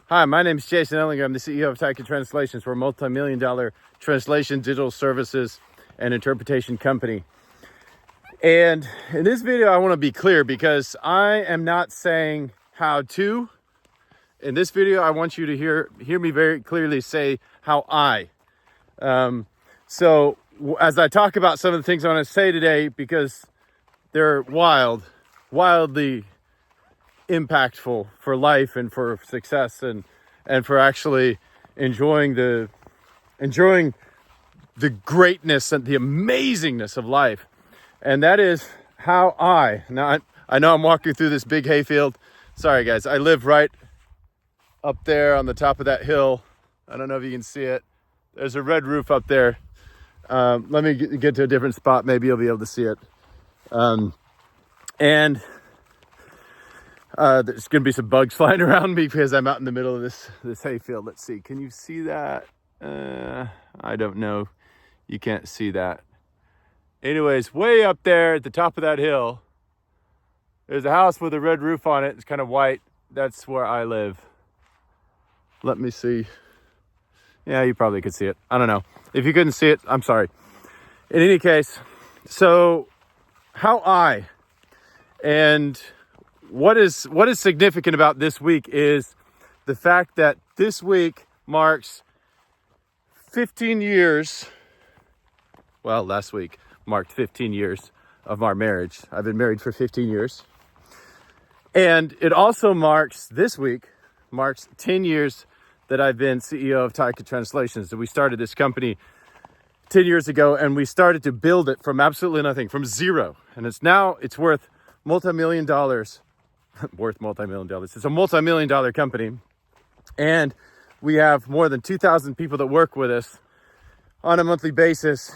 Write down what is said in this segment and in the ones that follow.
Hi, my name is Jason Ellinger. I'm the CEO of Taika Translations. We're a multi-million-dollar translation, digital services, and interpretation company. And in this video, I want to be clear because I am not saying how to. In this video, I want you to hear me very clearly say how I. So as I talk about some of the things I want to say today, because they're wildly impactful for life and for success and for actually enjoying the greatness and the amazingness of life. And that is how I know I'm walking through this big hayfield. Sorry guys, I live right up there on the top of that hill. I don't know if you can see it. There's a red roof up there. Let me get to a different spot. Maybe you'll be able to see it. And there's going to be some bugs flying around me because I'm out in the middle of this hayfield. Let's see. Can you see that? I don't know. You can't see that. Anyways, way up there at the top of that hill, there's a house with a red roof on it. It's kind of white. That's where I live. Let me see. Yeah, you probably could see it. I don't know. If you couldn't see it, I'm sorry. In any case, so how I and what is significant about this week is the fact that this week marks 15 years. Well, last week marked 15 years of our marriage. I've been married for 15 years. And it also this week marks 10 years that I've been CEO of Taika Translations. And we started this company 10 years ago, and we started to build it from absolutely nothing, from zero. And it's worth multi-million dollars. It's a multi-million-dollar company. And we have more than 2,000 people that work with us on a monthly basis,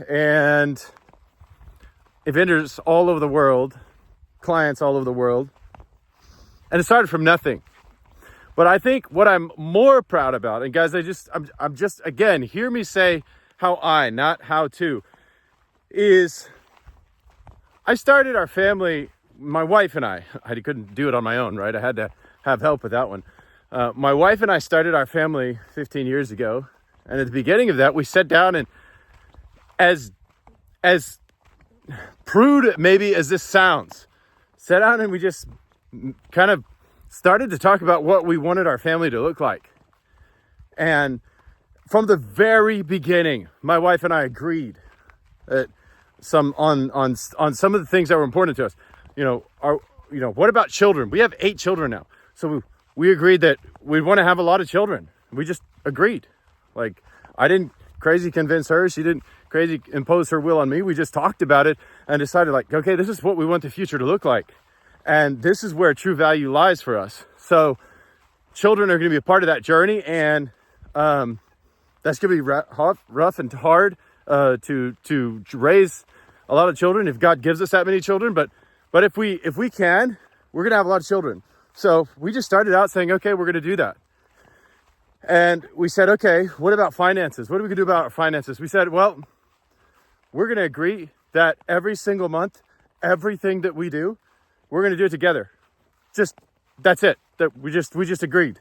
and vendors all over the world, clients all over the world. And it started from nothing. But I think what I'm more proud about, and guys, I'm just, again, hear me say how I, not how to, is I started our family, my wife and I couldn't do it on my own, right? I had to have help with that one. My wife and I started our family 15 years ago. And at the beginning of that, we sat down and as prude maybe as this sounds, sat down and we just kind of started to talk about what we wanted our family to look like. And from the very beginning, my wife and I agreed that on some of the things that were important to us. What about children? We have 8 children now. So we agreed that we want to have a lot of children. We just agreed. Like, I didn't crazy convince her. She didn't crazy impose her will on me. We just talked about it and decided, like, okay, this is what we want the future to look like. And this is where true value lies for us. So children are going to be a part of that journey. And that's going to be rough and hard to raise a lot of children if God gives us that many children. But if we can, we're going to have a lot of children. So we just started out saying, okay, we're going to do that. And we said, okay, what about finances? What are we going to do about our finances? We said, well, we're going to agree that every single month, everything that we do, we're going to do it together. That's it. That we just agreed.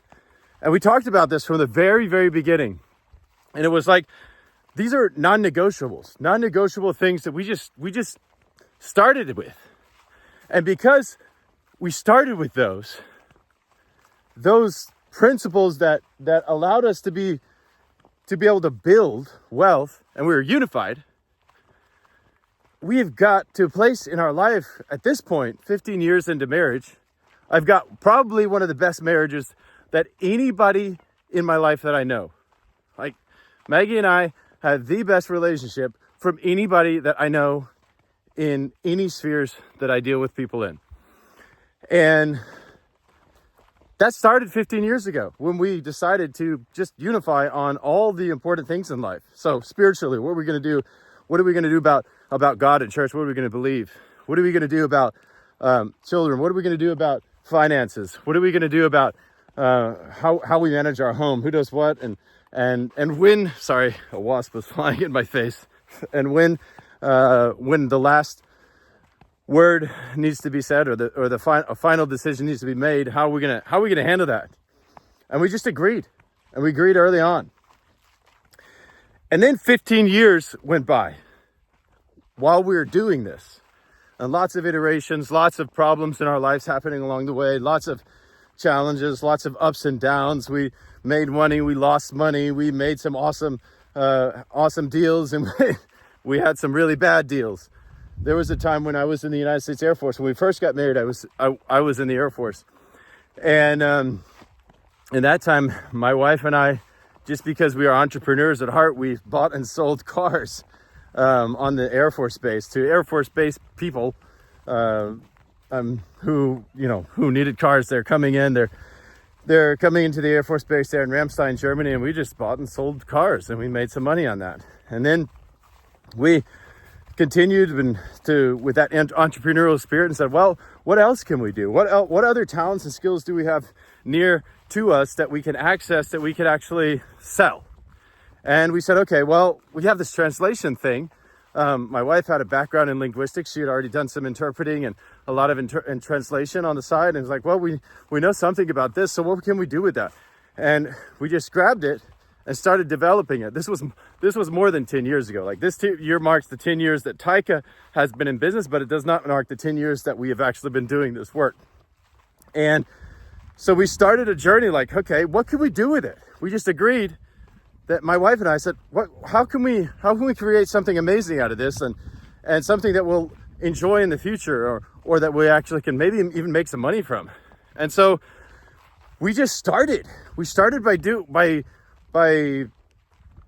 And we talked about this from the very, very beginning. And it was like, these are non-negotiable things that we just started with. And because we started with those principles that allowed us to be able to build wealth, and we were unified, we've got to a place in our life at this point, 15 years into marriage, I've got probably one of the best marriages that anybody in my life that I know. Like, Maggie and I have the best relationship from anybody that I know in any spheres that I deal with people in. And that started 15 years ago when we decided to just unify on all the important things in life. So spiritually, what are we going to do? What are we going to do about God and church? What are we going to believe? What are we going to do about children? What are we going to do about finances? What are we going to do about how we manage our home? Who does what? And when, sorry, a wasp was flying in my face. And when the last word needs to be said, or a final decision needs to be made, how are we gonna handle that? And we just agreed. And we agreed early on. And then 15 years went by while we were doing this. And lots of iterations, lots of problems in our lives happening along the way, lots of challenges, lots of ups and downs. We made money, we lost money, we made some awesome deals, and we had some really bad deals. There was a time when I was in the United States Air Force. When we first got married, I was in the Air Force. And in that time, my wife and I, just because we are entrepreneurs at heart, we bought and sold cars on the Air Force Base to Air Force Base people who needed cars. They're coming in. They're coming into the Air Force Base there in Ramstein, Germany, and we just bought and sold cars, and we made some money on that. And then we continued with that entrepreneurial spirit and said, well, what else can we do? What other talents and skills do we have near to us that we can access, that we could actually sell? And we said, okay, well, we have this translation thing. My wife had a background in linguistics. She had already done some interpreting and a lot of in translation on the side. And it's like, well, we know something about this. So what can we do with that? And we just grabbed it and started developing it. This was more than 10 years ago. Like this year marks the 10 years that Taika has been in business, but it does not mark the 10 years that we have actually been doing this work. And so we started a journey like, okay, what can we do with it? We just agreed that my wife and I said, how can we create something amazing out of this and something that we'll enjoy in the future or that we actually can maybe even make some money from. And so we just started. We started by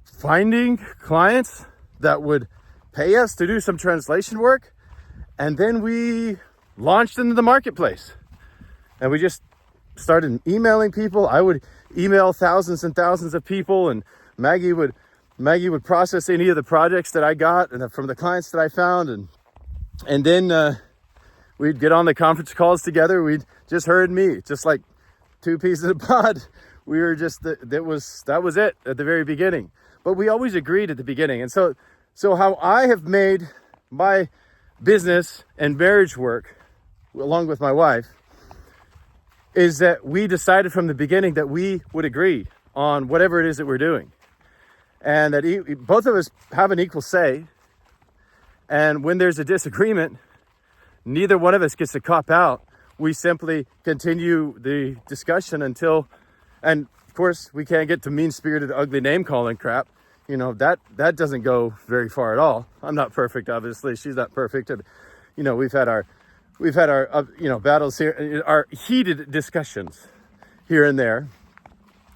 finding clients that would pay us to do some translation work, and then we launched into the marketplace. And we just started emailing people. I would email thousands and thousands of people, and Maggie would process any of the projects that I got and from the clients that I found, and then we'd get on the conference calls together. We'd just her and me, just like two peas in a pod. We were just that was it at the very beginning. But we always agreed at the beginning. And so how I have made my business and marriage work along with my wife is that we decided from the beginning that we would agree on whatever it is that we're doing, and that both of us have an equal say. And when there's a disagreement, neither one of us gets to cop out. We simply continue the discussion until, and of course we can't get to mean-spirited, ugly name-calling crap. That doesn't go very far at all. I'm not perfect, obviously. She's not perfect. And, we've had our battles here, our heated discussions here and there.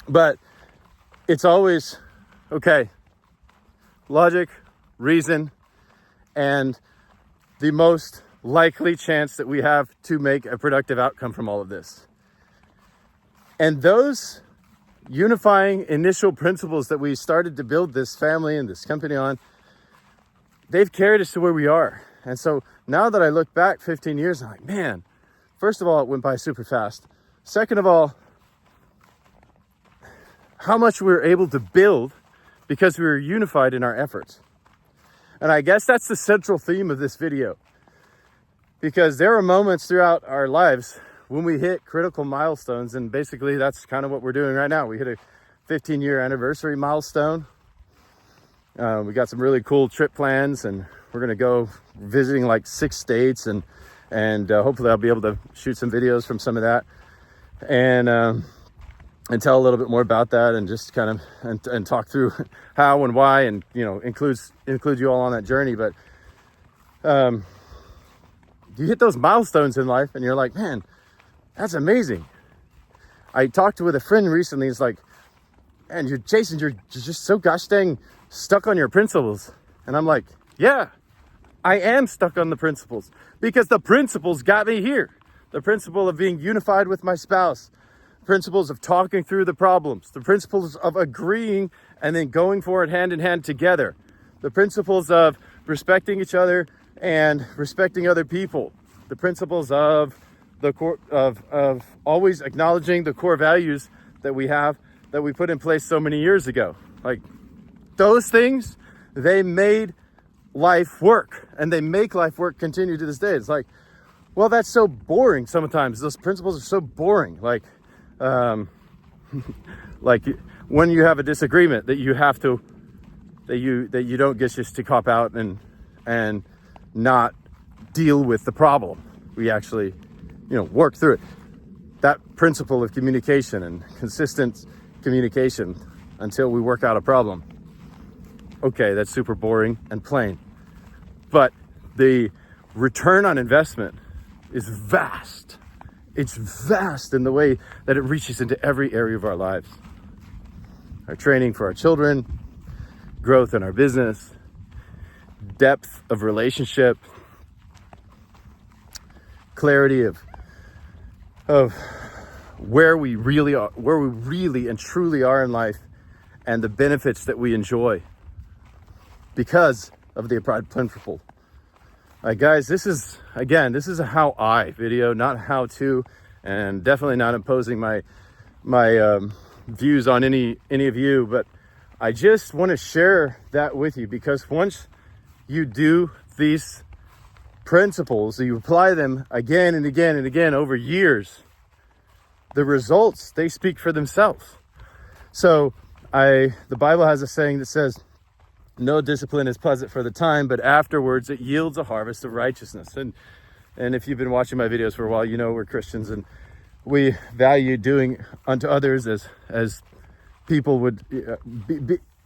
But it's always, okay, logic, reason, and the most likely chance that we have to make a productive outcome from all of this. And those unifying initial principles that we started to build this family and this company on, they've carried us to where we are. And so now that I look back 15 years, I'm like, man, first of all, it went by super fast. Second of all, how much we were able to build because we were unified in our efforts. And I guess that's the central theme of this video, because there are moments throughout our lives when we hit critical milestones, and basically that's kind of what we're doing right now. We hit a 15-year anniversary milestone. We got some really cool trip plans, and we're gonna go visiting like 6 states, and hopefully I'll be able to shoot some videos from some of that, and tell a little bit more about that, and just kind of and talk through how and why, and include you all on that journey. But you hit those milestones in life, and you're like, man, that's amazing. I talked with a friend recently. He's like, man, you're just so gosh dang stuck on your principles. And I'm like, yeah, I am stuck on the principles, because the principles got me here. The principle of being unified with my spouse, principles of talking through the problems, the principles of agreeing and then going for it hand in hand together, the principles of respecting each other and respecting other people, the principles of the core of always acknowledging the core values that we have, that we put in place so many years ago. Like those things, they made life work, and they make life work continue to this day. It's like, well, that's so boring sometimes. Those principles are so boring. Like Like when you have a disagreement that you have to, that you don't get just to cop out and not deal with the problem. We actually, work through it. That principle of communication and consistent communication until we work out a problem. Okay, that's super boring and plain. But the return on investment is vast. It's vast in the way that it reaches into every area of our lives. Our training for our children, growth in our business, depth of relationship, clarity of where we really are, where we really and truly are in life, and the benefits that we enjoy because of the applied principle. Guys, this is a how I video, not how to, and definitely not imposing my views on any of you, but I just want to share that with you, because once you do these principles, you apply them again and again and again over years, the results, they speak for themselves. So the Bible has a saying that says, no discipline is pleasant for the time, but afterwards it yields a harvest of righteousness. And if you've been watching my videos for a while, we're Christians, and we value doing unto others as people would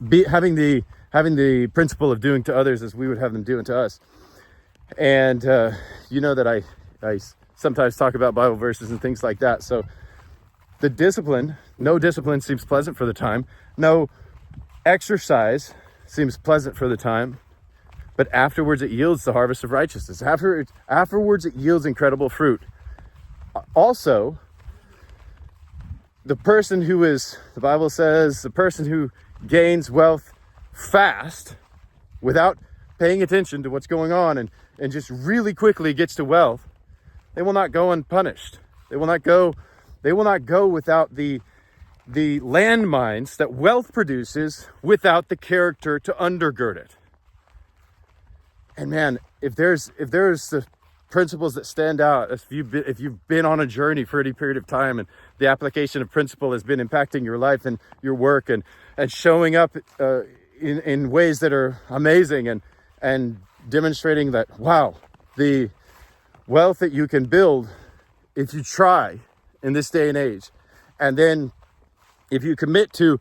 be having the principle of doing to others as we would have them do unto us. And that I sometimes talk about Bible verses and things like that. So the discipline, no discipline seems pleasant for the time. No exercise seems pleasant for the time, but afterwards it yields the harvest of righteousness. Afterwards it yields incredible fruit. Also, the person the Bible says, the person who gains wealth fast without paying attention to what's going on and just really quickly gets to wealth, they will not go unpunished. They will not go without the landmines that wealth produces, without the character to undergird it. And man, if there's the principles that stand out, if you've been on a journey for any period of time, and the application of principle has been impacting your life and your work and showing up in ways that are amazing and demonstrating that, wow, the wealth that you can build if you try in this day and age, and then if you commit to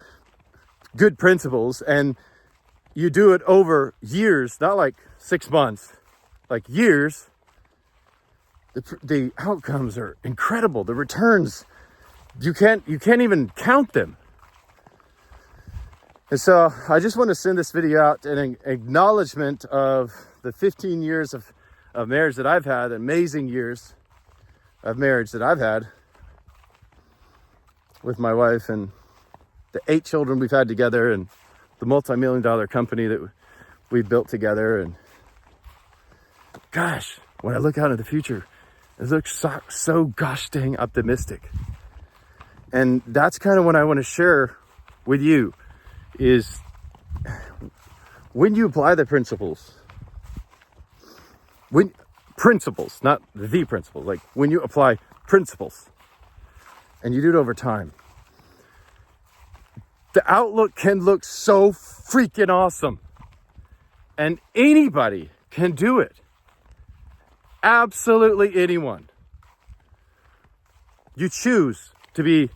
good principles and you do it over years, not like 6 months, like years, the outcomes are incredible. The returns, you can't even count them. And so I just want to send this video out in an acknowledgement of the 15 years of marriage that I've had, amazing years of marriage that I've had with my wife, and the 8 children we've had together, and the multi-million-dollar company that we built together. And gosh, when I look out into the future, it looks so gosh dang optimistic. And that's kind of what I want to share with you, is when you apply the principles, not the principles, like when you apply principles and you do it over time, the outlook can look so freaking awesome, and anybody can do it. Absolutely anyone. You choose to be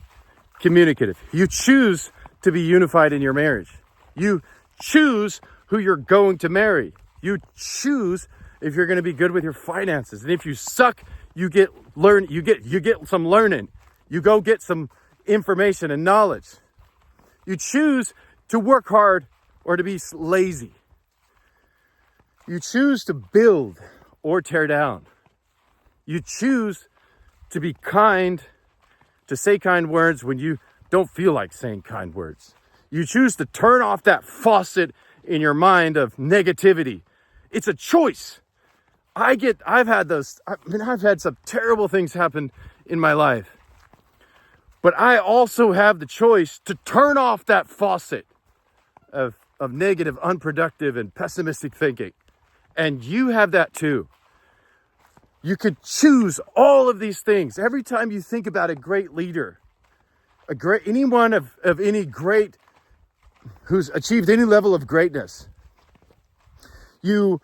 communicative. You choose to be unified in your marriage. You choose who you're going to marry. You choose if you're going to be good with your finances. And if you suck, you get some learning. You go get some information and knowledge. You choose to work hard or to be lazy. You choose to build or tear down. You choose to be kind, to say kind words when you don't feel like saying kind words. You choose to turn off that faucet in your mind of negativity. It's a choice. I've had some terrible things happen in my life. But I also have the choice to turn off that faucet of negative, unproductive, and pessimistic thinking. And you have that too. You could choose all of these things. Every time you think about a great leader, anyone of any great, who's achieved any level of greatness, you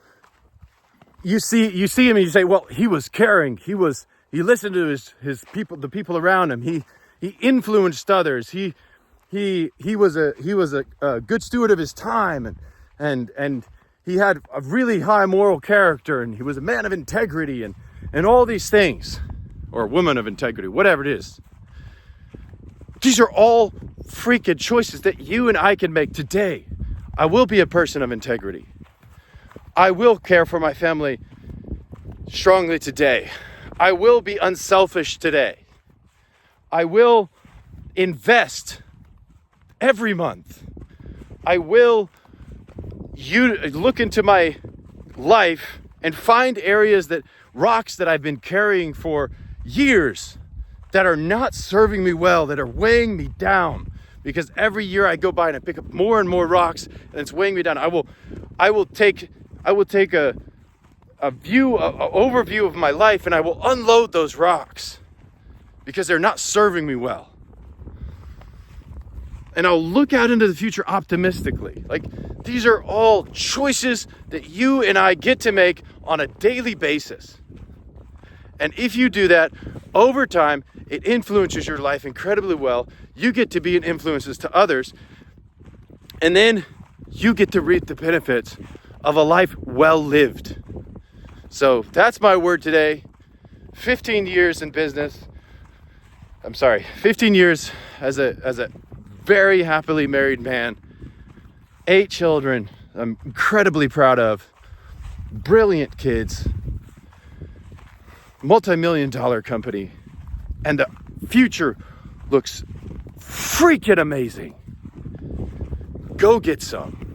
see him and you say, well, he was caring. He listened to his people, the people around him. He influenced others. He was a good steward of his time, and he had a really high moral character, and he was a man of integrity, and all these things, or a woman of integrity, whatever it is. These are all freaking choices that you and I can make today. I will be a person of integrity. I will care for my family strongly today. I will be unselfish today. I will invest every month. I will look into my life and find areas rocks that I've been carrying for years that are not serving me well, that are weighing me down. Because every year I go by and I pick up more and more rocks and it's weighing me down. I will take a overview of my life, and I will unload those rocks because they're not serving me well. And I'll look out into the future optimistically. Like, these are all choices that you and I get to make on a daily basis. And if you do that over time, it influences your life incredibly well. You get to be an influence to others. And then you get to reap the benefits of a life well lived. So that's my word today. 15 years in business. 15 years as a very happily married man. 8 children I'm incredibly proud of. Brilliant kids. Multi-million-dollar company. And the future looks freaking amazing. Go get some.